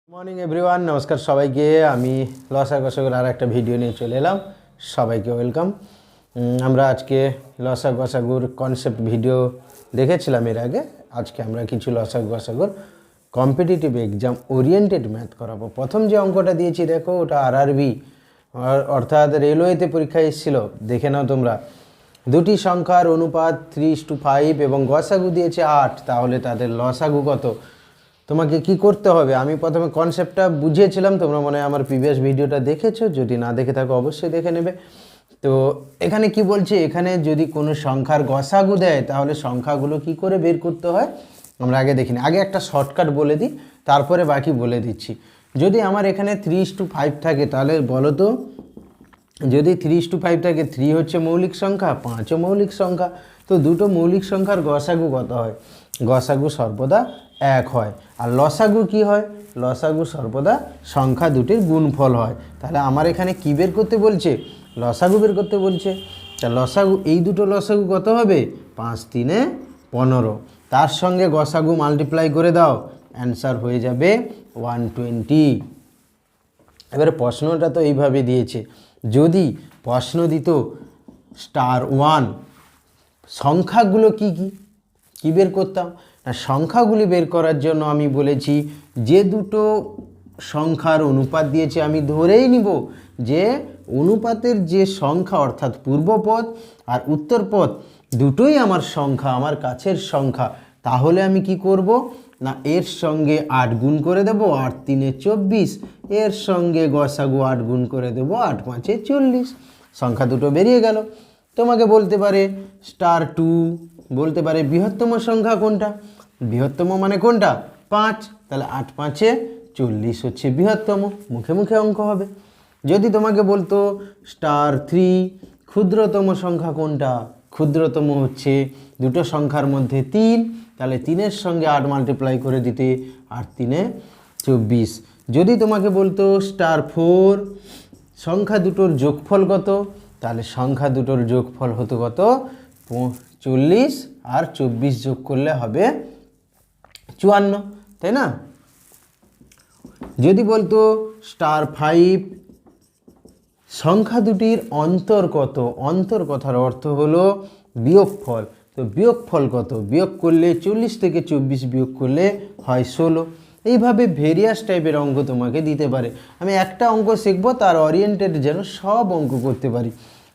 Morning everyone, নমস্কার সবাইকে। আমি লসাগু গসাগুর আর একটা ভিডিও নিয়ে চলে এলাম। সবাইকে ওয়েলকাম। আমরা আজকে লসাগু গসাগুর কনসেপ্ট ভিডিও দেখেছিলাম এর আগে। আজকে আমরা কিছু লসাগু গসাগুর কম্পিটিটিভ এক্সাম ওরিয়েন্টেড ম্যাথ করাবো। প্রথম যে অঙ্কটা দিয়েছি দেখো, ওটা আরআরবি অর্থাৎ রেলওয়েতে পরীক্ষায় এসেছিল। দেখে নাও তোমরা। দুটি সংখ্যার অনুপাত 3:5 এবং গসাগু দিয়েছে 8, তাহলে তাদের লসাগু কত? তোমাকে কি করতে হবে, আমি প্রথমে কনসেপ্টটা বুঝিয়েছিলাম, তোমরা মনে হয় আমার প্রিভিয়াস ভিডিওটা দেখেছো। যদি না দেখে থাকো অবশ্যই দেখে নেবে। তো এখানে কি বলছে, এখানে যদি কোনো সংখ্যার গসাগু দেয় তাহলে সংখ্যাগুলো কি করে বের করতে হয় আমরা আগে দেখিনি। আগে একটা শর্টকাট বলে দিই, তারপরে বাকি বলে দিচ্ছি। যদি আমার এখানে 3:5 থাকে তাহলে বলো তো, যদি 3:5 থাকে, 3 হচ্ছে মৌলিক সংখ্যা, 5ও মৌলিক সংখ্যা, তো দুটো মৌলিক সংখ্যার গসাগু কত হয়? গসাগু সর্বদা 1 হয়। আর লসাগু কি হয়? লসাগু সর্বদা সংখ্যা দুটির গুণফল হয়। তাহলে আমার এখানে কি বের করতে বলছে? লসাগু বের করতে বলছে। তা লসাগু, এই দুটো লসাগু কত হবে? 5 3 15, তার সঙ্গে গসাগু মাল্টিপ্লাই করে দাও, অ্যান্সার হয়ে যাবে 120। এবারে প্রশ্নটা তো এইভাবে দিয়েছে। যদি প্রশ্ন দিত *1, সংখ্যাগুলো কি কি কি বের করতাম না? সংখ্যাগুলি বের করার জন্য আমি বলেছি যে দুটো সংখ্যার অনুপাত দিয়েছে আমি ধরেই নিব যে অনুপাতের যে সংখ্যা অর্থাৎ পূর্বপদ আর উত্তরপদ দুটোই আমার সংখ্যা, আমার কাছের সংখ্যা। তাহলে আমি কি করব না, এর সঙ্গে 8 গুণ করে দেব, 8 3 24, এর সঙ্গে গসাগু 8 গুণ করে দেব, 8 5 40, সংখ্যা দুটো বেরিয়ে গেল। তোমাকে বলতে পারে *2, বলতে পারে বৃহত্তম সংখ্যা কোনটা? বৃহত্তম মানে কোনটা? 5, তাহলে 8 5 40 হচ্ছে বৃহত্তম, মুখে মুখে অঙ্ক হবে। যদি তোমাকে বলতো *3, ক্ষুদ্রতম সংখ্যা কোনটা? ক্ষুদ্রতম হচ্ছে দুটো সংখ্যার মধ্যে 3, তাহলে 3-এর সঙ্গে 8 মাল্টিপ্লাই করে দিতে, 8 3 24। যদি তোমাকে বলতো *4, সংখ্যা দুটোর যোগফল কত? তাহলে সংখ্যা দুটোর যোগফল হতো কত? 40 আর 24 যোগ করলে হবে 54, তাই না? যদি বলতো *5, সংখ্যা দুটির অন্তর কত? অন্তর কথার অর্থ হলো বিয়োগফল। তো বিয়োগফল কত? বিয়োগ করলে 40 থেকে 24 বিয়োগ করলে হয় 16। এইভাবে ভেরিয়াস টাইপের অঙ্ক তোমাকে দিতে পারে। আমি একটা অঙ্ক শিখবো, তার ওরিয়েন্টেড যেন সব অঙ্ক করতে পারি।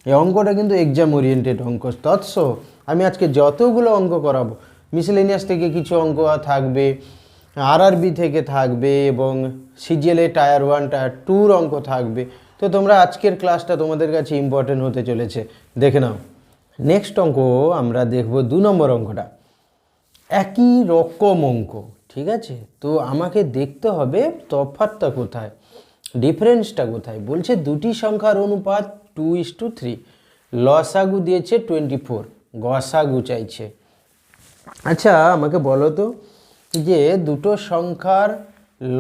এই অঙ্কটা কিন্তু এক্সাম ওরিয়েন্টেড অঙ্ক। তৎসহ আমি আজকে যতগুলো অঙ্ক করাবো, মিসেলেনিয়াস থেকে কিছু অঙ্ক থাকবে, আরআরবি থেকে থাকবে, এবং সিজিএলএ টায়ার 1 টায়ার 2-র অঙ্ক থাকবে। তো তোমরা আজকের ক্লাসটা তোমাদের কাছে ইম্পর্টেন্ট হতে চলেছে, দেখে নাও। নেক্সট অঙ্ক আমরা দেখব 2 নম্বর অঙ্কটা। একই রকম অঙ্ক, ঠিক আছে? তো আমাকে দেখতে হবে তফাৎটা কোথায়, ডিফারেন্সটা কোথায়। বলছে দুটি সংখ্যার অনুপাত 2:3, লসাগু দিয়েছে 24, গসাগু চাইছে। আচ্ছা আমাকে বলো তো, যে দুটো সংখ্যার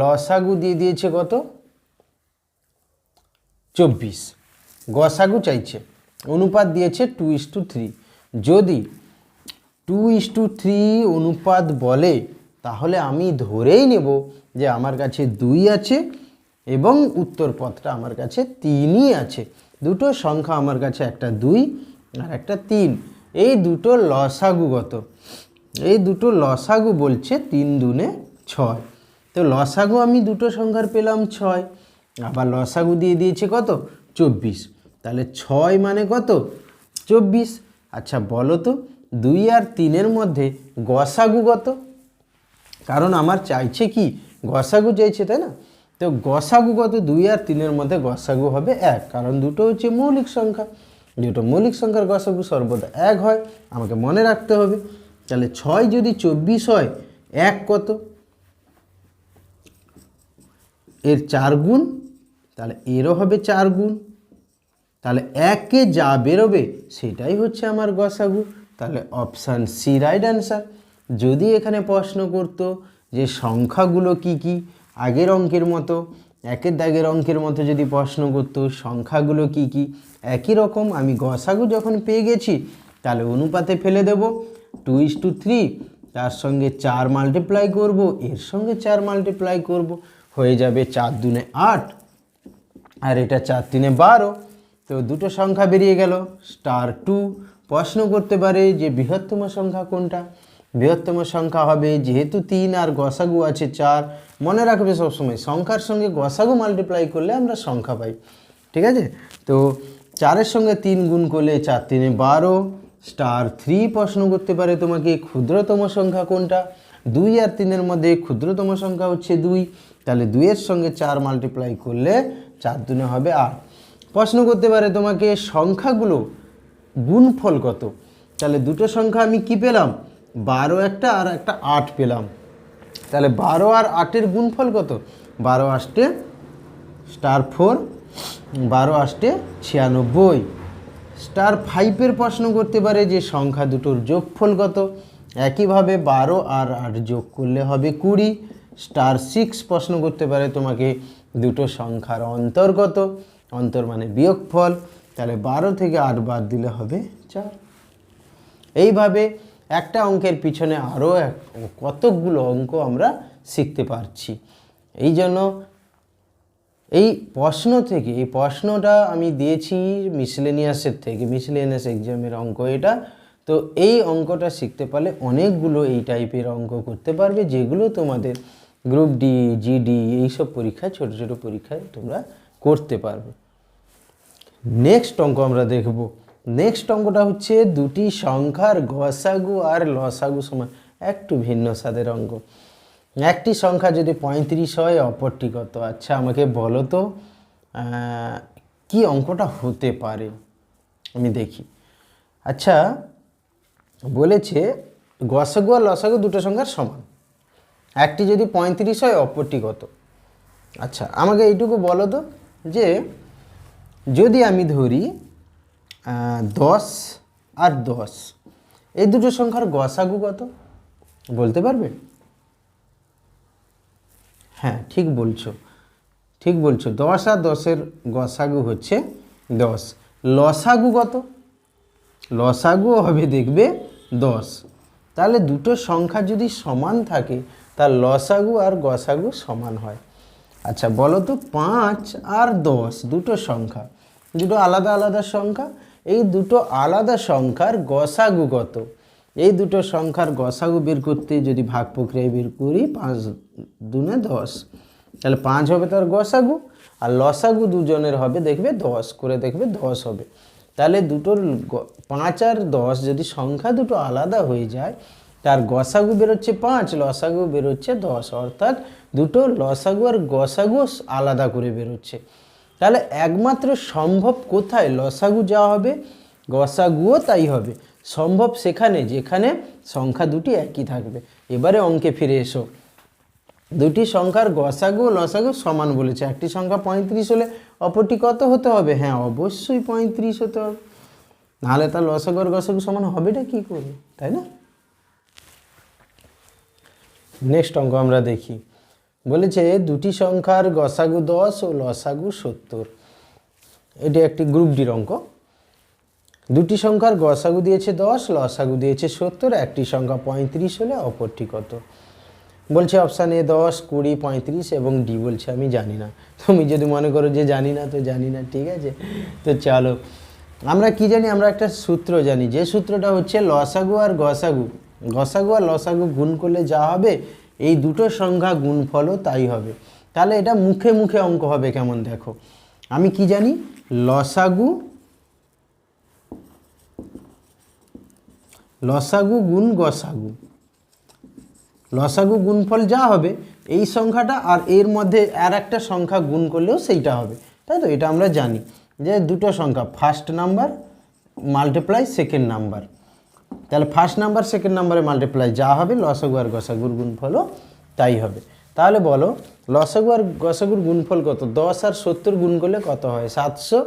লসাগু দিয়ে দিয়েছে কত? 24, গসাগু চাইছে, অনুপাত দিয়েছে 2:3। যদি 2:3 অনুপাত বলে, তাহলে আমি ধরেই নেব যে আমার কাছে 2 আছে এবং উত্তরপদটা আমার কাছে 3ই আছে। দুটো সংখ্যা আমার কাছে, একটা 2 আর একটা 3। এই দুটো লসাগু কত? এই দুটো লসাগু বলছে 3 2 6। তো লসাগু আমি দুটো সংখ্যার পেলাম 6, আবার লসাগু দিয়ে দিয়েছে কত? 24। তাহলে 6 মানে কত? 24। আচ্ছা বলো তো, 2 আর 3-এর মধ্যে গসাগু কত? কারণ আমার চাইছে কি? গসাগু চাইছে, তাই না? তো গসাগু কত? 2 আর 3-এর মধ্যে গসাগু হবে 1, কারণ দুটো হচ্ছে মৌলিক সংখ্যা। দুটো মৌলিক সংখ্যার গসাগু সর্বদা 1 হয়, আমাকে মনে রাখতে হবে। তাহলে 6 যদি 24 হয়, 1 কত? এর 4 গুণ, তাহলে এরও হবে 4 গুণ। তাহলে 1-কে যা বেরোবে সেটাই হচ্ছে আমার গসাগু। তাহলে অপশান সি রাইট অ্যান্সার। যদি এখানে প্রশ্ন করতো যে সংখ্যাগুলো কি কি, আগের অঙ্কের মতো, একের দাগের অঙ্কের মতো যদি প্রশ্ন করতো সংখ্যাগুলো কি কি, একই রকম আমি গসাগু যখন পেয়ে গেছি, তাহলে অনুপাতে ফেলে দেব 2:3, তার সঙ্গে 4 মাল্টিপ্লাই করব, এর সঙ্গে 4 মাল্টিপ্লাই করব, হয়ে যাবে 4 দুনে 8 আর এটা 4 তিনে 12। তো দুটো সংখ্যা বেরিয়ে গেল। *2 প্রশ্ন করতে পারে যে বৃহত্তম সংখ্যা কোনটা। বৃহত্তম সংখ্যা হবে যেহেতু 3 আর গসাগু আছে 4, মনে রাখবে সবসময় সংখ্যার সঙ্গে গসাগু মাল্টিপ্লাই করলে আমরা সংখ্যা পাই, ঠিক আছে। তো 4-এর সঙ্গে 3 গুণ করলে 4 তিনে 12। *3 প্রশ্ন করতে পারে তোমাকে ক্ষুদ্রতম সংখ্যা কোনটা। 2 আর 3-এর মধ্যে ক্ষুদ্রতম সংখ্যা হচ্ছে 2, তাহলে 2-এর সঙ্গে 4 মাল্টিপ্লাই করলে 4 দুনে হবে 8। প্রশ্ন করতে পারে তোমাকে সংখ্যাগুলো গুণফল কত। তাহলে দুটো সংখ্যা আমি কি পেলাম, 12 একটা আর একটা 8 পেলাম। তাহলে 12 আর 8-এর গুণফল কত, 12 8 *4, 12 8 96। *5-এর প্রশ্ন করতে পারে যে সংখ্যা দুটোর যোগফল কত। একইভাবে 12 আর 8 যোগ করলে হবে 20। *6 প্রশ্ন করতে পারে তোমাকে দুটো সংখ্যার অন্তর কত। অন্তর মানে বিয়োগফল, তাহলে 12 থেকে 8 বাদ দিলে হবে 4। এইভাবে একটা অঙ্কের পিছনে আরও কতকগুলো অঙ্ক আমরা শিখতে পারছি। এই জন্য এই প্রশ্ন থেকে, এই প্রশ্নটা আমি দিয়েছি মিসলেনিয়াসের থেকে, মিসলেনিয়াস এক্সামের অঙ্ক এটা। তো এই অঙ্কটা শিখতে পারলে অনেকগুলো এই টাইপের অঙ্ক করতে পারবে, যেগুলো তোমাদের গ্রুপ ডি, জিডি এইসব পরীক্ষায়, ছোটো ছোটো পরীক্ষায় তোমরা করতে পারবে। নেক্সট অঙ্ক আমরা দেখব। নেক্সট অঙ্কটা হচ্ছে দুটি সংখ্যার গসাগু আর লসাগু সমান। একটু ভিন্ন স্বাদের অঙ্ক। একটি সংখ্যা যদি 35 হয় অপরটি কত। আচ্ছা আমাকে বলো তো কি অঙ্কটা হতে পারে, আমি দেখি। আচ্ছা বলেছে গসাগু আর লসাগু দুটো সংখ্যার সমান, একটি যদি 35 হয় অপরটি কত। আচ্ছা আমাকে এইটুকু বলো তো যে যদি আমি ধরি 10 আর 10, এই দুটো সংখ্যার গসাগু কত বলতে পারবে? হ্যাঁ ঠিক বলছো, ঠিক বলছো। 10 আর 10-এর গসাগু হচ্ছে 10। লসাগু কত? লসাগুও হবে দেখবে 10। তাহলে দুটো সংখ্যা যদি সমান থাকে তার লসাগু আর গসাগু সমান হয়। আচ্ছা বলো তো 5 আর 10 দুটো সংখ্যা, দুটো আলাদা আলাদা সংখ্যা, এই দুটো আলাদা সংখ্যার গসাগু কত। এই দুটো সংখ্যার গসাগু বের করতে যদি ভাগ প্রক্রিয়ায় বের করি 5 দুনে 10, তাহলে 5 হবে তার গসাগু, আর লসাগু দুজনের হবে দেখবে 10 করে, দেখবে 10 হবে। তাহলে দুটোর 5 আর 10 যদি সংখ্যা দুটো আলাদা হয়ে যায় তার গসাগু বেরোচ্ছে 5, লসাগু বেরোচ্ছে 10, অর্থাৎ দুটো লসাগু আর গসাগু আলাদা করে বেরোচ্ছে। তাহলে একমাত্র সম্ভব কোথায় লসাগু যা হবে গসাগুও তাই হবে। সম্ভব সেখানে যেখানে সংখ্যা দুটি একই থাকবে। এবারে অঙ্কে ফিরে এসো। দুটি সংখ্যার গসাগু ও লসাগু সমান বলেছে। একটি সংখ্যা 35 হলে অপরটি কত হতে হবে? হ্যাঁ অবশ্যই 35 হতে হবে, নাহলে তার লসাগু আর গসাগু সমান হবেটা কী করে, তাই না? নেক্সট অঙ্ক আমরা দেখি। বলেছে দুটি সংখ্যার গসাগু 10 ও লসাগু 70। এটি একটি গ্রুপ ডির অঙ্ক। দুটি সংখ্যার গসাগু দিয়েছে 10, লসাগু দিয়েছে 70। একটি সংখ্যা 35 হলে অপরটি কত। বলছে অপশান এ 10, 20, 35 এবং ডি বলছে আমি জানি না। তুমি যদি মনে করো যে জানি না তো জানি না, ঠিক আছে। তো চলো আমরা কি জানি, আমরা একটা সূত্র জানি, যে সূত্রটা হচ্ছে লসাগু আর গসাগু, গসাগু আর লসাগু গুণ করলে যা হবে এই দুটো সংখ্যা গুণফলও তাই হবে। তাহলে এটা মুখে মুখে অঙ্ক হবে কেমন দেখো। আমি কি জানি, লসাগু লসাগু গুণ গসাগু, লসাগু গুণফল যা হবে এই সংখ্যাটা আর এর মধ্যে আর একটা সংখ্যা গুণ করলেও সেইটা হবে, তাই তো। এটা আমরা জানি যে দুটো সংখ্যা first number multiply second number, তাহলে ফার্স্ট নাম্বার সেকেন্ড নাম্বারে মাল্টিপ্লাই যা হবে লসাগু আর গসাগুর গুণফলও তাই হবে। তাহলে বলো লসাগু আর গসাগুর গুণফল কত? 10 আর 70 গুণ করলে কত হয়? 700।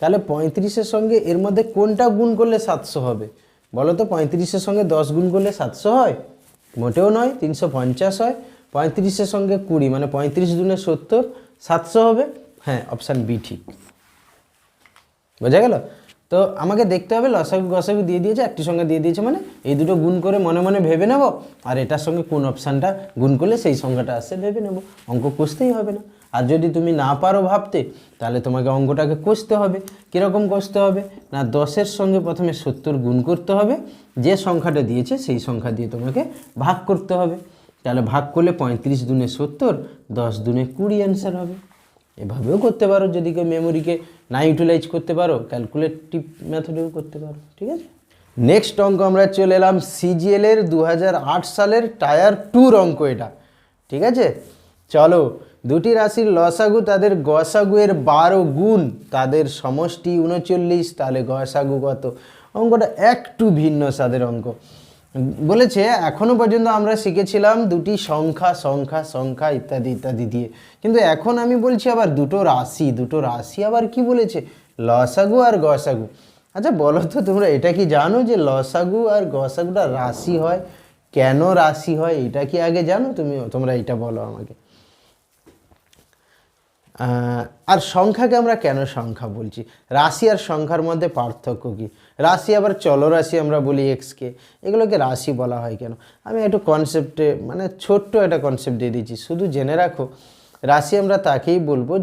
তাহলে 35-এর সঙ্গে এর মধ্যে কোনটা গুণ করলে 700 হবে বলো তো? 35-এর সঙ্গে 10 গুণ করলে 700 হয়? মোটেও নয়, 350 হয়। 35-এর সঙ্গে 20 মানে 35 দুনে 70, 700 হবে। হ্যাঁ অপশান বি ঠিক, বোঝা গেল। তো আমাকে দেখতে হবে লসাগু গসাগু দিয়ে দিয়েছে, একটি সংখ্যা দিয়ে দিয়েছে, মানে এই দুটো গুণ করে মনে মনে ভেবে নেব, আর এটার সঙ্গে কোন অপশানটা গুণ করলে সেই সংখ্যাটা আসছে ভেবে নেব, অঙ্ক কষতেই হবে না। আর যদি তুমি না পারো ভাবতে, তাহলে তোমাকে অঙ্কটাকে কষতে হবে। কীরকম কষতে হবে না, 10-এর সঙ্গে প্রথমে 70 গুণ করতে হবে, যে সংখ্যাটা দিয়েছে সেই সংখ্যা দিয়ে তোমাকে ভাগ করতে হবে। তাহলে ভাগ করলে 35 দুনে 70, 10 দুনে 20 অ্যান্সার হবে। এভাবেও করতে পারো, যদি কেউ মেমোরিকে না ইউটিলাইজ করতে পারো, ক্যালকুলেটিভ মেথডেও করতে পারো। ঠিক আছে, নেক্সট অঙ্ক আমরা চলে এলাম সিজিএল এর 2008 সালের টায়ার 2 অঙ্ক এটা। ঠিক আছে, চলো। দুটি রাশির লসাগু তাদের গসাগু এর 12 গুণ, তাদের সমষ্টি 39, তাহলে গসাগু কত? অঙ্কটা একটু ভিন্ন স্বাদের অঙ্ক। বলেছে এখনও পর্যন্ত আমরা শিখেছিলাম দুটি সংখ্যা সংখ্যা সংখ্যা ইত্যাদি ইত্যাদি দিয়ে, কিন্তু এখন আমি বলছি আবার দুটো রাশি আবার কি বলেছে, লসাগু আর গসাগু। আচ্ছা বলো তো তোমরা এটা কি জানো যে লসাগু আর গসাগুটা রাশি হয়? কেন রাশি হয় এটা কি আগে জানো তোমরা এটা বলো আমাকে। আর সংখ্যাকে আমরা কেন সংখ্যা বলছি, রাশি আর সংখ্যার মধ্যে পার্থক্য কী? রাশি আবার চলরাশি আমরা বলি এক্সকে, এগুলোকে রাশি বলা হয় কেন? আমি একটু কনসেপ্টে মানে ছোট্ট একটা কনসেপ্ট দিয়ে দিচ্ছি, শুধু জেনে রাখো। রাশি আমরা তাকেই বলবো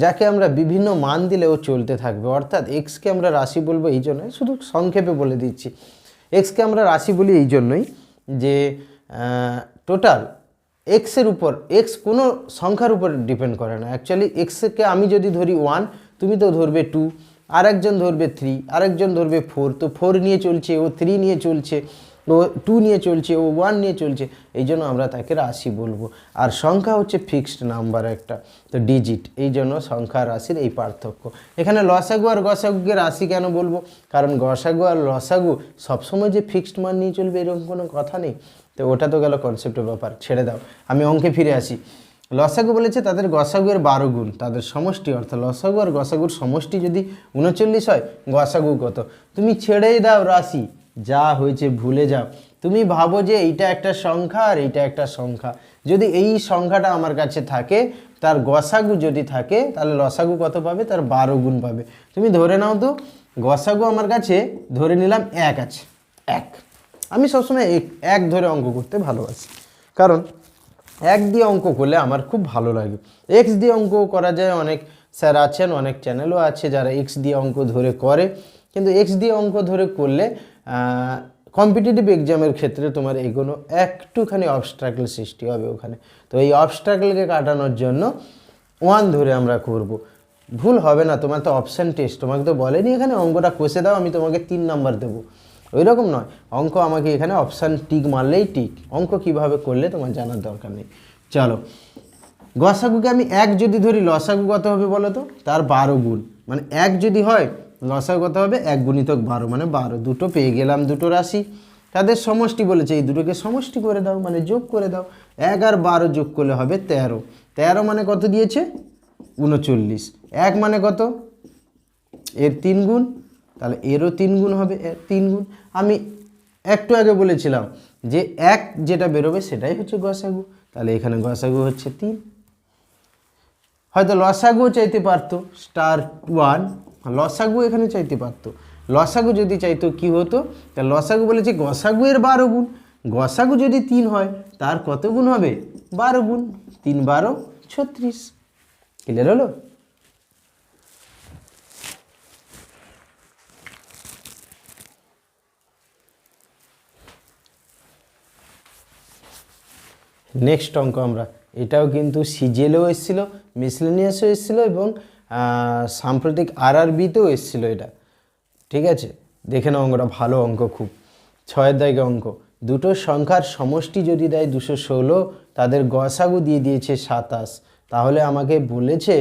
যাকে আমরা বিভিন্ন মান দিলে ও চলতে থাকবে, অর্থাৎ এক্সকে আমরা রাশি বলবো এই জন্যই, শুধু সংক্ষেপে বলে দিচ্ছি। এক্সকে আমরা রাশি বলি এই জন্যই যে টোটাল এক্সের উপর, এক্স কোনো সংখ্যার উপর ডিপেন্ড করে না। অ্যাকচুয়ালি এক্সকে আমি যদি ধরি 1, তুমি তো ধরবে 2, আরেকজন ধরবে 3, আরেকজন ধরবে 4, তো 4 নিয়ে চলছে, ও 3 নিয়ে চলছে, ও 2 নিয়ে চলছে, ও 1 নিয়ে চলছে, এই জন্য আমরা তাকে রাশি বলবো। আর সংখ্যা হচ্ছে ফিক্সড নাম্বার একটা, তো ডিজিট, এই জন্য সংখ্যা রাশির এই পার্থক্য। এখানে লসাগু আর গসাগুকে রাশি কেন বলবো, কারণ গসাগু আর লসাগু সবসময় যে ফিক্সড মান নিয়ে চলবে এরকম কোনো কথা নেই। তো ওটা তো গেল কনসেপ্টের ব্যাপার, ছেড়ে দাও, আমি অঙ্কে ফিরে আসি। লসাগু বলেছে তাদের গসাগু এর 12 গুণ, তাদের সমষ্টি, অর্থাৎ লসাগু আর গসাগুর সমষ্টি যদি 39 হয়, গসাগু কত? তুমি ছেড়েই দাও রাশি, যা হয়েছে ভুলে যাও। তুমি ভাবো যে এইটা একটা সংখ্যা আর এইটা একটা সংখ্যা, যদি এই সংখ্যাটা আমার কাছে থাকে, তার গসাগু যদি থাকে, তাহলে লসাগু কত পাবে? তার 12 গুণ পাবে। তুমি ধরে নাও তো গসাগু আমার কাছে ধরে নিলাম 1 আছে, 1। আমি সবসময় এক ধরে অঙ্ক করতে ভালোবাসি, কারণ 1 দিয়ে অঙ্ক করলে আমার খুব ভালো লাগে। এক্স দিয়ে অঙ্ক করা যায়, অনেক স্যার আছেন, অনেক চ্যানেলও আছে যারা এক্স দিয়ে অঙ্ক ধরে করে, কিন্তু এক্স দিয়ে অঙ্ক ধরে করলে কম্পিটিটিভ এক্সামের ক্ষেত্রে তোমার এগোনো একটুখানি অবস্ট্রাকল সৃষ্টি হবে ওখানে। তো এই অবস্ট্রাকলকে কাটানোর জন্য 1 ধরে আমরা করব। ভুল হবে না, তোমার তো অপশান টেস্ট, তোমাকে তো বলেনি এখানে অঙ্কটা কষে দাও আমি তোমাকে 3 নাম্বার দেবো, ওই রকম নয়। অঙ্ক আমাকে এখানে অপশান টিক মারলেই টিক, অঙ্ক কিভাবে করলে তোমার জানার দরকার নেই। চলো, গসাগুকে আমি 1 যদি ধরি, লসাগু কত হবে বলো তো? তার 12 গুণ, মানে 1 যদি হয় লসাগু কত হবে? 1 গুণিতক 12 মানে 12। দুটো পেয়ে গেলাম, দুটো রাশি, তাদের সমষ্টি বলেছে, এই দুটোকে সমষ্টি করে দাও, মানে যোগ করে দাও। 1 আর 12 যোগ করলে হবে 13, 13 মানে কত দিয়েছে? 39। 1 মানে কত? এর 3 গুণ, তাহলে এরও 3 গুণ হবে, 3 গুণ। আমি একটু আগে বলেছিলাম যে 1 যেটা বেরোবে সেটাই হচ্ছে গসাগু, তাহলে এখানে গসাগু হচ্ছে 3। হয়তো লসাগু চাইতে পারতো *1, লসাগু এখানে চাইতে পারতো। লসাগু যদি চাইতো কি হতো? তা লসাগু বলেছে গসাগু এর 12 গুণ, গসাগু যদি 3 হয় তার কত গুণ হবে? 12 গুণ, 3 12 36। ক্লিয়ার হলো? নেক্সট অঙ্ক আমরা, এটাও কিন্তু সিজিএলেও এসেছিলো, মিসলেনিয়াসও এসেছিলো এবং সাম্প্রতিক আরআরবিতেও এসেছিলো এটা। ঠিক আছে, দেখে নাও অঙ্কটা, ভালো অঙ্ক খুব। 6 দাগে অঙ্ক, দুটো সংখ্যার সমষ্টি যদি দেয় 216, তাদের গসাগু দিয়ে দিয়েছে 27, তাহলে আমাকে বলেছে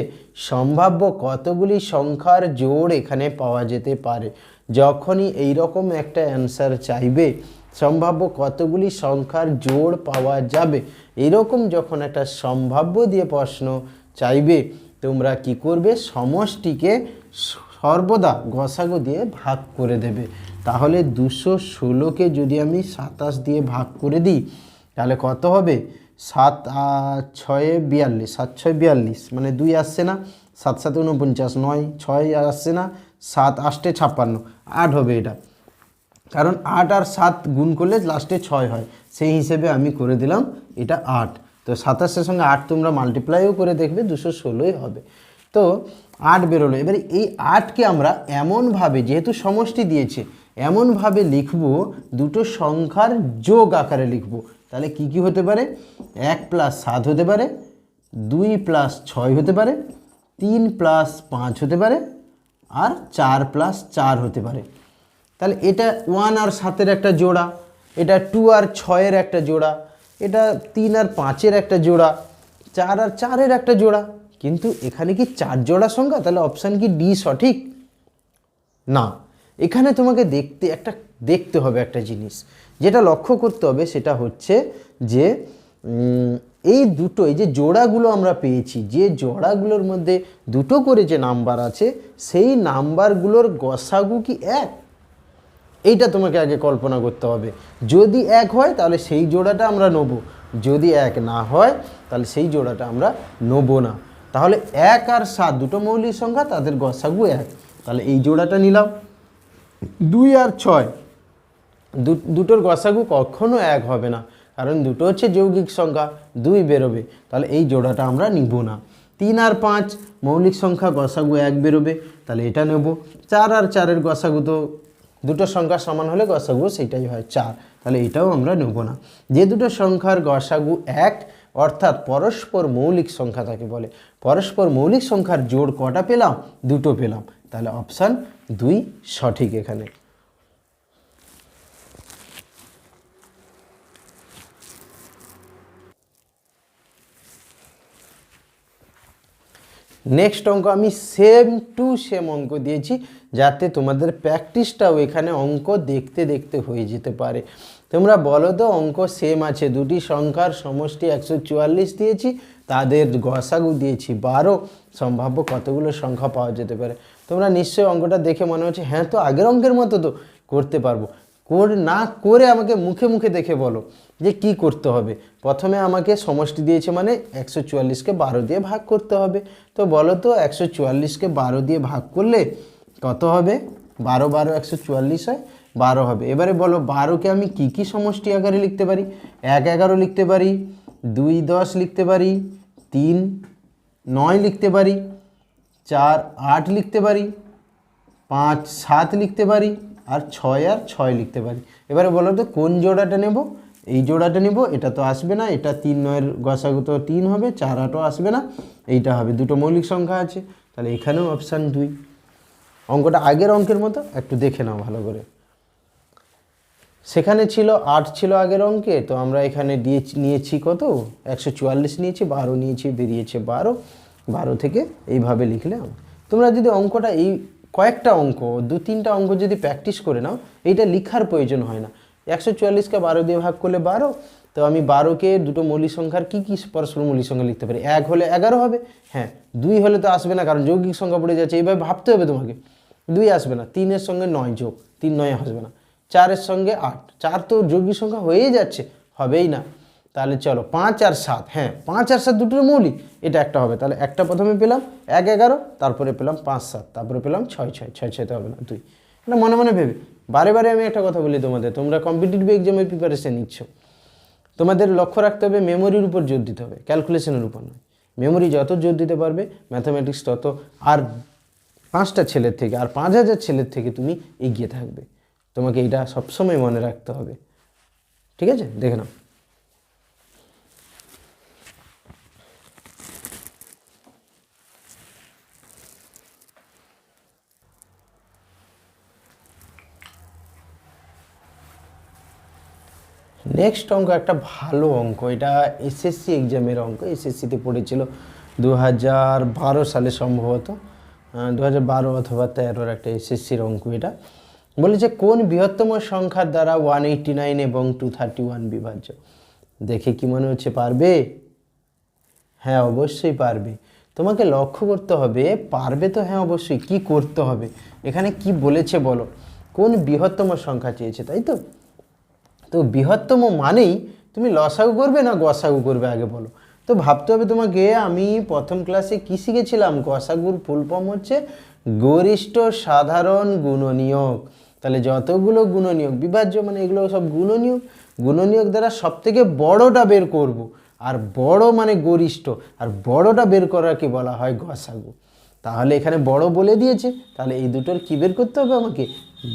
সম্ভাব্য কতগুলি সংখ্যার জোড় এখানে পাওয়া যেতে পারে। যখনই এইরকম একটা অ্যান্সার চাইবে, সম্ভাব্য কতগুলি সংখ্যার জোড় পাওয়া যাবে, এরকম যখন একটা সম্ভাব্য দিয়ে প্রশ্ন চাইবে, তোমরা কি করবে? সমষ্টিকে সর্বদা গসাগু দিয়ে ভাগ করে দেবে। তাহলে 216কে যদি আমি 27 দিয়ে ভাগ করে দিই, তাহলে কত হবে? 7 6 42, 7 6 42, মানে 2 আসছে না, 7 7 49, 9 6 আসছে না, 7 8 56, 8 হবে এটা, কারণ 8 আর 7 গুণ করলে লাস্টে 6 হয়, সেই হিসেবে আমি করে দিলাম এটা 8। তো 27-এর সঙ্গে 8 তোমরা মাল্টিপ্লাইও করে দেখবে 216ই হবে। তো 8 বেরোলো। এবারে এই 8কে আমরা এমনভাবে, যেহেতু সমষ্টি দিয়েছে, এমনভাবে লিখব, দুটো সংখ্যার যোগ আকারে লিখব। তাহলে কি কি হতে পারে? 1 + 7 হতে পারে, 2 + 6 হতে পারে, 3 + 5 হতে পারে, আর 4 + 4 হতে পারে। তাহলে এটা 1 আর 7-এর একটা জোড়া, এটা 2 আর 6-এর একটা জোড়া, এটা 3 আর 5-এর একটা জোড়া, 4 আর 4-এর একটা জোড়া। কিন্তু এখানে কি 4 জোড়া সংখ্যা? তাহলে অপশান কি ডি সঠিক? না, এখানে তোমাকে দেখতে হবে একটা জিনিস, যেটা লক্ষ্য করতে হবে, সেটা হচ্ছে যে এই যে জোড়াগুলো আমরা পেয়েছি, যে জোড়াগুলোর মধ্যে দুটো করে যে নাম্বার আছে, সেই নাম্বারগুলোর গসাগু কি এক? এইটা তোমাকে আগে কল্পনা করতে হবে। যদি এক হয় তাহলে সেই জোড়াটা আমরা নেব, যদি এক না হয় তাহলে সেই জোড়াটা আমরা নেব না। তাহলে 1 আর 7 দুটো মৌলিক সংখ্যা, তাদের গসাগু এক, তাহলে এই জোড়াটা নিলাম। 2 আর 6 দুটোর গসাগু কখনো এক হবে না, কারণ দুটো হচ্ছে যৌগিক সংখ্যা, 2 বেরোবে, তাহলে এই জোড়াটা আমরা নিব না। 3 আর 5 মৌলিক সংখ্যা, গসাগু এক বেরোবে, তাহলে এটা নেব। 4 আর 4-এর গসাগু তো দুটো সংখ্যা সমান হলে গসাগু সেটাই হয় 4, তাহলে এটাও আমরা নেব না। যে দুটো সংখ্যার গসাগু এক, অর্থাৎ পরস্পর মৌলিক সংখ্যা তাকে বলে। পরস্পর মৌলিক সংখ্যার জোড় কটা পেলাম? দুটো পেলাম, তাহলে অপশান 2 সঠিক এখানে। নেক্সট অঙ্ক আমি সেম টু সেম অঙ্ক দিয়েছি, যাতে তোমাদের প্র্যাকটিসটাও এখানে অঙ্ক দেখতে দেখতে হয়ে যেতে পারে। তোমরা বলো তো, অঙ্ক সেম আছে, দুটি সংখ্যার সমষ্টি 144 দিয়েছি, তাদের গসাগু দিয়েছি 12, সম্ভাব্য কতগুলো সংখ্যা পাওয়া যেতে পারে। তোমরা নিশ্চয়ই অঙ্কটা দেখে মনে হচ্ছে হ্যাঁ তো আগের অঙ্কের মতো তো, করতে পারবো। না করে আমাকে মুখে মুখে দেখে বলো যে কি করতে হবে। প্রথমে আমাকে সমষ্টি দিয়েছে মানে 144-কে 12 দিয়ে ভাগ করতে হবে। তো বলো তো, 144-কে 12 দিয়ে ভাগ করলে কত হবে? 12 12 144 হয়, 12 হবে। এবারে বলো 12-কে আমি কি কি সমষ্টি আকারে লিখতে পারি? 1 11 লিখতে পারি, 2 10 লিখতে পারি, 3 9 লিখতে পারি, 4 8 লিখতে পারি, 5 7 লিখতে পারি, আর 6 আর 6 লিখতে পারি। এবারে বলো তো কোন জোড়াটা নেব? এই জোড়াটা নেব, এটা তো আসবে না, এটা 3 9-এর গসাগু তো 3 হবে, 4 8ও আসবে না, এইটা হবে। দুটো মৌলিক সংখ্যা আছে, তাহলে এখানেও অপশান 2। অঙ্কটা আগের অঙ্কের মতো, একটু দেখে নাও ভালো করে। সেখানে ছিল 8 ছিল আগের অঙ্কে, তো আমরা এখানে নিয়েছি কত? 144 নিয়েছি, 12 নিয়েছি, বেরিয়েছে 12। 12 থেকে এইভাবে লিখলে তোমরা যদি অঙ্কটা এই কয়েকটা অঙ্ক, 2-3টা অঙ্ক যদি প্র্যাকটিস করে নাও, এইটা লিখার প্রয়োজন হয় না। 144-কে 12 দিয়ে ভাগ করলে 12, তো আমি 12-কে দুটো মৌলিক সংখ্যার কি কি পরস্পর মৌলিক সংখ্যা লিখতে পারি? 1 হলে 11 হবে, হ্যাঁ। 2 হলে তো আসবে না, কারণ যৌগিক সংখ্যা পড়ে যাচ্ছে, এইভাবে ভাবতে হবে তোমাকে। 2 আসবে না, 3-এর সঙ্গে 9 যোগ, 3 9 আসবে না। 4-এর সঙ্গে 8, 4 তো যৌগিক সংখ্যা হয়েই যাচ্ছে, হবেই না। তাহলে চলো 5 আর 7, হ্যাঁ 5 আর 7 দুটোর মৌলিক, এটা একটা হবে। তাহলে একটা প্রথমে পেলাম 1 11, তারপরে পেলাম 5 7, তারপরে পেলাম 6 6, 6 6তে হবে না 2। এটা মনে মনে ভেবে বারে বারে আমি একটা কথা বলি তোমাদের, তোমরা কম্পিটিটিভ এক্সামের প্রিপারেশন নিচ্ছ, তোমাদের লক্ষ্য রাখতে হবে মেমোরির উপর জোর দিতে হবে, ক্যালকুলেশনের উপর নয়। মেমোরি যত জোর দিতে পারবে, ম্যাথামেটিক্স তত, আর 5টা ছেলের থেকে আর 5000 ছেলের থেকে তুমি এগিয়ে থাকবে। তোমাকে এটা সবসময় মনে রাখতে হবে, ঠিক আছে? দেখে নাও। নেক্সট অঙ্ক একটা ভালো অঙ্ক, এটা এসএসসি এক্সামের অঙ্ক, এসএসসিতে পড়েছিল 2012 সালে সম্ভবত, 2012 অথবা 13-র একটা এসএসসির অঙ্ক। এটা বলেছে কোন বৃহত্তম সংখ্যার দ্বারা 189 এবং 231 বিভাজ্য? দেখে কি মনে হচ্ছে পারবে? হ্যাঁ অবশ্যই পারবে। তোমাকে লক্ষ্য করতে হবে, পারবে তো হ্যাঁ অবশ্যই। কি করতে হবে এখানে, কি বলেছে বলো? কোন বৃহত্তম সংখ্যা চেয়েছে, তাই তো? তো বৃহত্তম মানেই তুমি লসাগু করবে না গসাগু করবে আগে বলো? তো তো ভাবতে হবে তোমাকে, আমি প্রথম ক্লাসে কি শিখেছিলাম, গসাগুর ফুল ফর্ম হচ্ছে গরিষ্ঠ সাধারণ গুণনীয়ক। তাহলে যতগুলো গুণনীয়ক, বিভাজ্য মানে এগুলো সব গুণনীয়ক, গুণনীয়ক দ্বারা সবথেকে বড়টা বের করব, আর বড় মানে গরিষ্ঠ, আর বড়টা বের করাকে বলা হয় গসাগু। তাহলে এখানে বড় বলে দিয়েছে, তাহলে এই দুটোর কি বের করতে হবে, আমাকে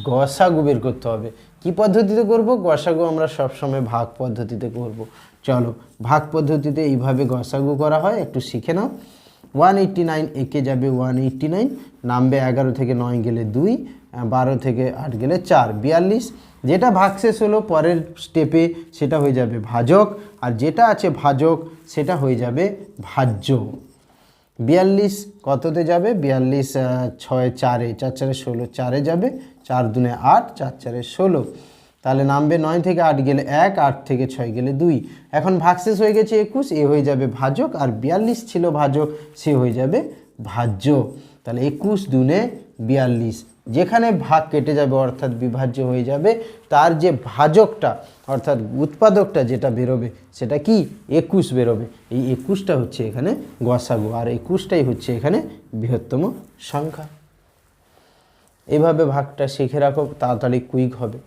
গসাগু বের করতে হবে। কি পদ্ধতিতে করব, গসাগু আমরা সবসময় ভাগ পদ্ধতিতে করব। চলো ভাগ পদ্ধতিতে এইভাবে গসাগু করা হয়, একটু শিখে নাও। 189 একে যাবে 189, নামবে 11 থেকে 9 গেলে 2, 12 থেকে 8 গেলে 4, 42। যেটা ভাগশেষ হলো পরের স্টেপে সেটা হয়ে যাবে ভাজক, আর যেটা আছে ভাজক সেটা হয়ে যাবে ভাজ্য। 42 কততে যাবে, 42 6 4 4 4 16, 4-এ যাবে, 4 2 8, 4 4 16। তাহলে নামবে 9 থেকে 8 গেলে 1, 8 থেকে 6 গেলে 2। এখন ভাগশেষ হয়ে গেছে 21, এ হয়ে যাবে ভাজক, আর 42 ছিল ভাজক, সে হয়ে যাবে ভাজ্য। তাহলে 21 2 42, যেখানে ভাগ কেটে যাবে অর্থাৎ বিভাজ্য হয়ে যাবে, তার যে ভাজকটা অর্থাৎ উৎপাদকটা যেটা বেরোবে সেটা কি 21 বেরোবে। এই 21টা হচ্ছে এখানে গসাগু, আর 21টাই হচ্ছে এখানে বৃহত্তম সংখ্যা। এভাবে ভাগটা শিখে রাখো, তাড়াতাড়ি কুইক হবে।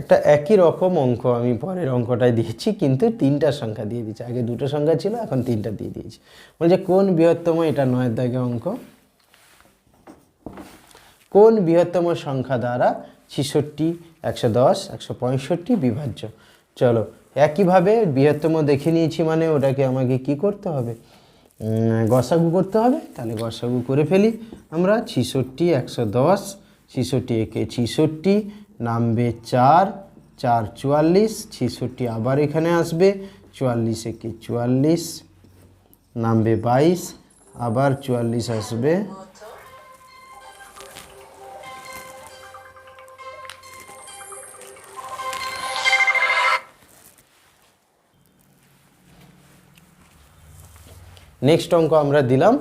একটা একই রকম অঙ্ক আমি পরের অঙ্কটায় দিয়েছি, কিন্তু 3টা সংখ্যা দিয়ে দিয়েছি। আগে 2টো সংখ্যা ছিল, এখন 3টা দিয়ে দিয়েছি। বলছে কোন বৃহত্তম, এটা 9 দাগে অঙ্ক, কোন বৃহত্তম সংখ্যা দ্বারা 66, 110, 165 বিভাজ্য। চলো একইভাবে বৃহত্তম দেখে নিয়েছি, মানে ওটাকে আমাকে কি করতে হবে, গসাগু করতে হবে। তাহলে গসাগু করে ফেলি আমরা। 66, 110, 66 একে 66, নামবে 4, 4 44, 66 আবার এখানে আসবে, 44 একে 44, নামবে 22, আবার 44 আসবে, নেক্সট অঙ্ক আমরা দিলাম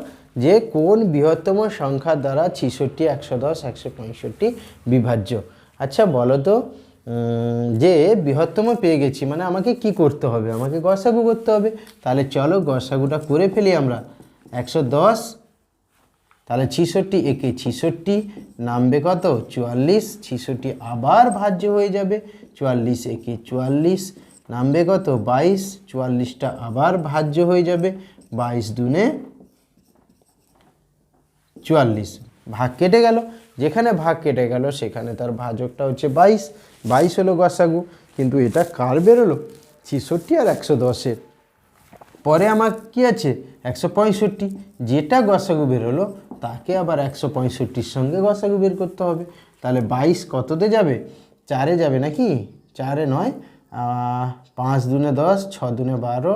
যে কোন বৃহত্তম সংখ্যা দ্বারা 66, 110, 165 বিভাজ্য। আচ্ছা বলো তো, যে বৃহত্তম পেয়ে গেছি, মানে আমাকে কি করতে হবে, আমাকে গসাগু করতে হবে। তাহলে চলো গসাগুটা করে ফেলি আমরা। 110, তাহলে 66 একে 66, নামবে কত 44, 66 আবার ভাজ্য হয়ে যাবে, 44 একে 44, নামবে কত 22, 44টা আবার ভাজ্য হয়ে যাবে, 22 2 44। ভাগ কেটে গেল, যেখানে ভাগ কেটে গেল সেখানে তার ভাজকটা হচ্ছে 22, 22 হলো গসাগু। কিন্তু এটা কার বেরোলো, 66 আর 110-এর। পরে আমার কি আছে 165, যেটা গসাগু বেরোলো তাকে আবার 165-র সঙ্গে গসাগু বের করতে হবে। তাহলে 22 কততে যাবে, 4-এ যাবে নাকি, 4-এ নয়, 5 2 10, 6 2 12,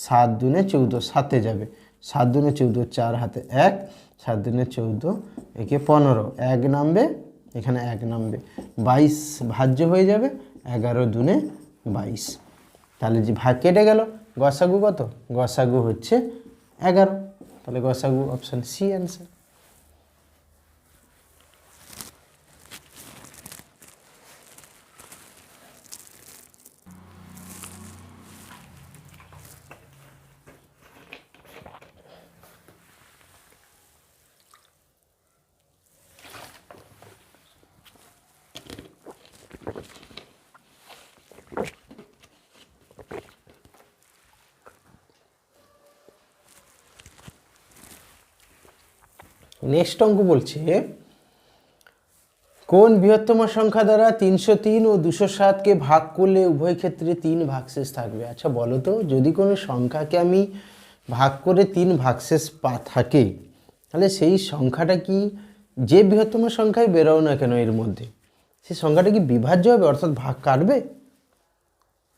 7 2 14, 7-এ যাবে, 7 2 14, 4 হাতে 1, 7 2 14, একে 15, 1 নামবে, এখানে 1 নামবে, 22 ভাজ্য হয়ে যাবে, 11 2 22। তাহলে যে ভাগ কেটে গেল, গসাগু কত, গসাগু হচ্ছে 11। তাহলে গসাগু অপশান সি অ্যান্সার। নেক্সট অঙ্ক বলছে কোন বৃহত্তম সংখ্যা দ্বারা 303 ও 207কে ভাগ করলে উভয় ক্ষেত্রে 3 ভাগশেষ থাকবে। আচ্ছা বলো তো, যদি কোনো সংখ্যাকে আমি ভাগ করে 3 ভাগশেষ থাকে, তাহলে সেই সংখ্যাটা কি, যে বৃহত্তম সংখ্যায় বেরোও না কেন এর মধ্যে, সেই সংখ্যাটা কি বিভাজ্য হবে, অর্থাৎ ভাগ কাটবে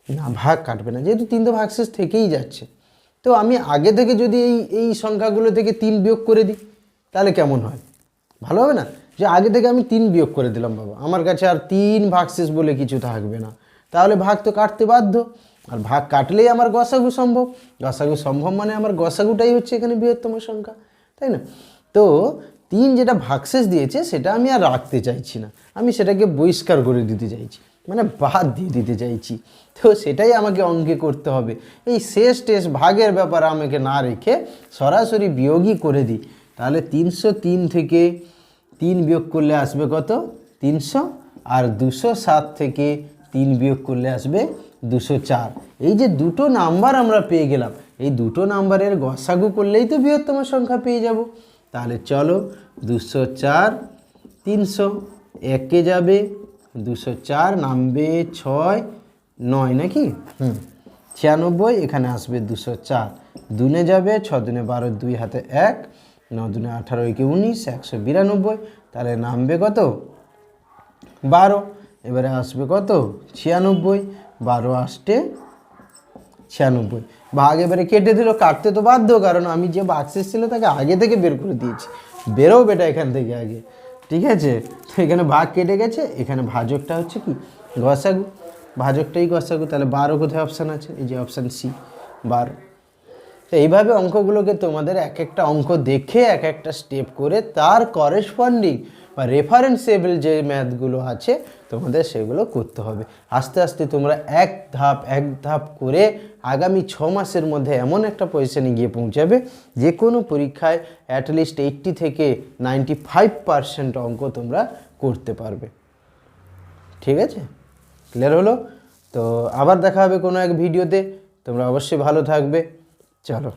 না, ভাগ কাটবে না, যেহেতু 3 তো ভাগশেষ থেকেই যাচ্ছে। তো আমি আগে থেকে যদি এই সংখ্যাগুলো থেকে 3 বিয়োগ করে দিই, তাহলে কেমন হয়, ভালো হবে না? যে আগে থেকে আমি 3 বিয়োগ করে দিলাম, বাবা আমার কাছে আর 3 ভাগশেষ বলে কিছু থাকবে না, তাহলে ভাগ তো কাটতে বাধ্য। আর ভাগ কাটলেই আমার গসাগু সম্ভব। গসাগু সম্ভব মানে আমার গসাগুটাই হচ্ছে এখানে বৃহত্তম সংখ্যা, তাই না? তো 3 যেটা ভাগশেষ দিয়েছে সেটা আমি আর রাখতে চাইছি না, আমি সেটাকে বহিষ্কার করে দিতে চাইছি, মানে বাদ দিয়ে দিতে চাইছি। তো সেটাই আমাকে অঙ্কে করতে হবে। এই শেষ টেস্ট ভাগের ব্যাপার আমাকে না রেখে সরাসরি বিয়োগই করে দিই। তাহলে 303 থেকে 3 বিয়োগ করলে আসবে কত? 300। আর 207 থেকে 3 বিয়োগ করলে আসবে 204। এই যে দুটো নাম্বার আমরা পেয়ে গেলাম, এই দুটো নাম্বারের গসাগু করলেই তো বৃহত্তম সংখ্যা পেয়ে যাব। তাহলে চলো 204 300 একে যাবে, 204 নামবে 6 9 নাকি 96, এখানে আসবে 204। দুনে যাবে 6 দুনে 12, 2 হাতে 1, 9 দুনে 18, 19, 192। তাহলে নামবে কত? 12। এবারে আসবে কত? 96। 12 আসতে 96। ভাগ এবারে কেটে দিল, কাটতে তো বাধ্য, কারণ আমি যে বাক্সেস ছিল তাকে আগে থেকে বের করে দিয়েছি। বেরো বেটা এখান থেকে আগে, ঠিক আছে? তো এখানে ভাগ কেটে গেছে, এখানে ভাজকটা হচ্ছে কি? গসাগু। ভাজকটাই গসাগু। তাহলে 12 কোথায় অপশান আছে? এই যে অপশান সি, 12। তো এইভাবে অঙ্কগুলোকে তোমাদের এক একটা অঙ্ক দেখে এক একটা স্টেপ করে তার করেসপন্ডিং বা রেফারেন্সেবল যে ম্যাথগুলো আছে তোমাদের সেগুলো করতে হবে। আস্তে আস্তে তোমরা এক ধাপ করে আগামী 6 মাসের মধ্যে এমন একটা পজিশনে গিয়ে পৌঁছাবে যে কোনো পরীক্ষায় অ্যাটলিস্ট 80 থেকে 95% অঙ্ক তোমরা করতে পারবে। ঠিক আছে? ক্লিয়ার হলো? তো আবার দেখা হবে কোনো এক ভিডিওতে। তোমরা অবশ্যই ভালো থাকবে। চলো।